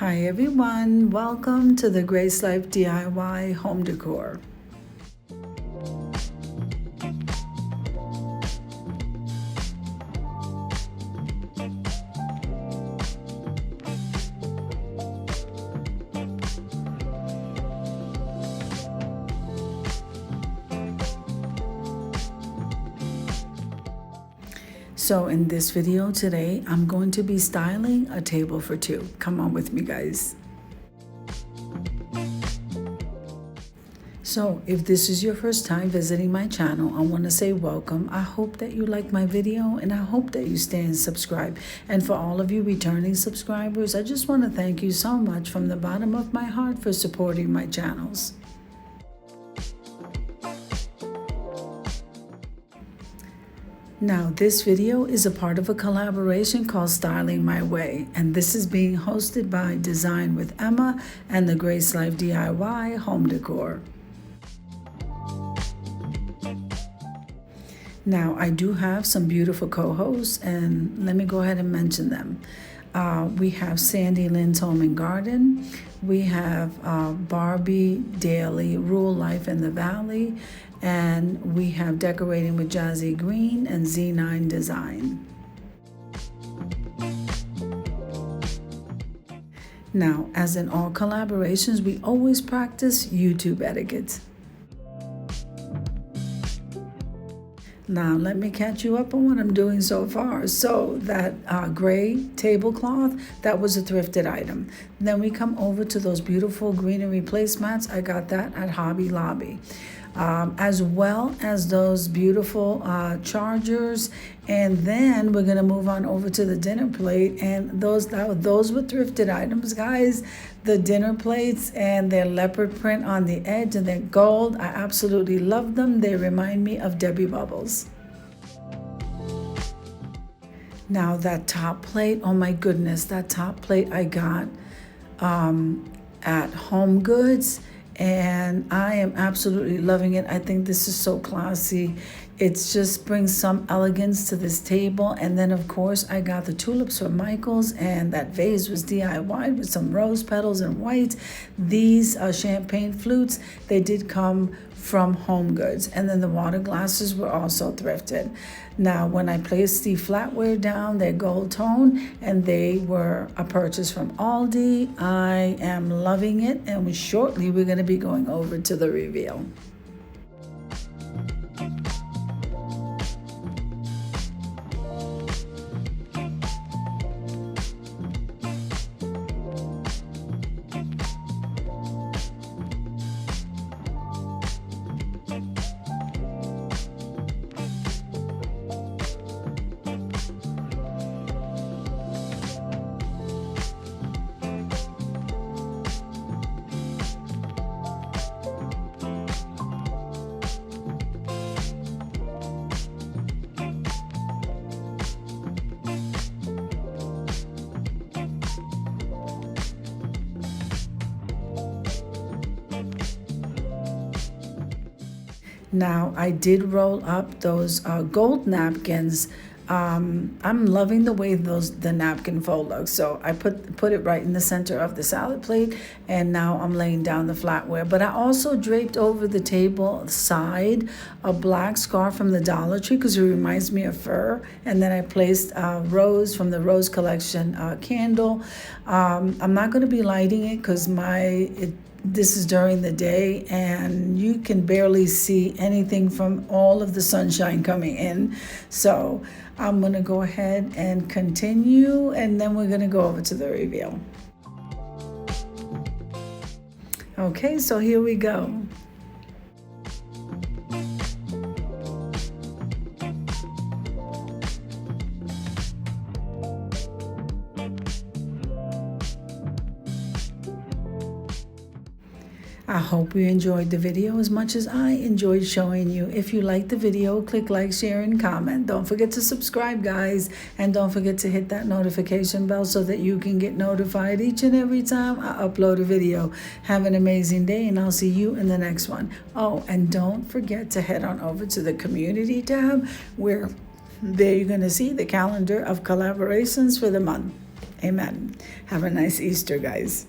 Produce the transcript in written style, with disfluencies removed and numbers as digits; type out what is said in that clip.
Hi everyone, welcome to the Grace Life DIY home decor. So in this video today, I'm going to be styling a table for two. Come on with me, guys. So if this is your first time visiting my channel, I want to say welcome. I hope that you like my video and I hope that you stay and subscribe. And for all of you returning subscribers, I just want to thank you so much from the bottom of my heart for supporting my channels. Now, this video is a part of a collaboration called Styling My Way, and this is being hosted by Design with Emma and the Grace Life DIY Home Decor. Now, I do have some beautiful co-hosts, and let me go ahead and mention them. We have Sandy Lynn's Home and Garden. We have Barbie Daily, Rural Life in the Valley. And we have Decorating with Jazzy Green and Z9 Design. Now, as in all collaborations, we always practice YouTube etiquette. Now, let me catch you up on what I'm doing so far. So that gray tablecloth, that was a thrifted item. Then we come over to those beautiful greenery placemats. I got that at Hobby Lobby. As well as those beautiful chargers. And then we're going to move on over to the dinner plate. And those were thrifted items, guys. The dinner plates and their leopard print on the edge and they're gold. I absolutely love them. They remind me of Debbie Bubbles. Now that top plate, oh my goodness, that top plate I got at Home Goods. And I am absolutely loving it. I think this is so classy. It just brings some elegance to this table. And then, of course, I got the tulips from Michael's, and that vase was DIY with some rose petals and white. These champagne flutes, they did come from Home Goods. And then the water glasses were also thrifted. Now, when I placed the flatware down, they're gold tone, and they were a purchase from Aldi. I am loving it, and shortly we're going to be going over to the reveal. Now, I did roll up those gold napkins. I'm loving the way the napkin fold looks. So I put it right in the center of the salad plate, and now I'm laying down the flatware. But I also draped over the table side a black scarf from the Dollar Tree because it reminds me of fur. And then I placed Rose from the Rose Collection candle. I'm not going to be lighting it because this is during the day and you can barely see anything from all of the sunshine coming in. So I'm going to go ahead and continue, and then we're going to go over to the reveal. Okay, so here we go. I hope you enjoyed the video as much as I enjoyed showing you. If you liked the video, click like, share, and comment. Don't forget to subscribe, guys. And don't forget to hit that notification bell so that you can get notified each and every time I upload a video. Have an amazing day, and I'll see you in the next one. Oh, and don't forget to head on over to the community tab where there you're going to see the calendar of collaborations for the month. Amen. Have a nice Easter, guys.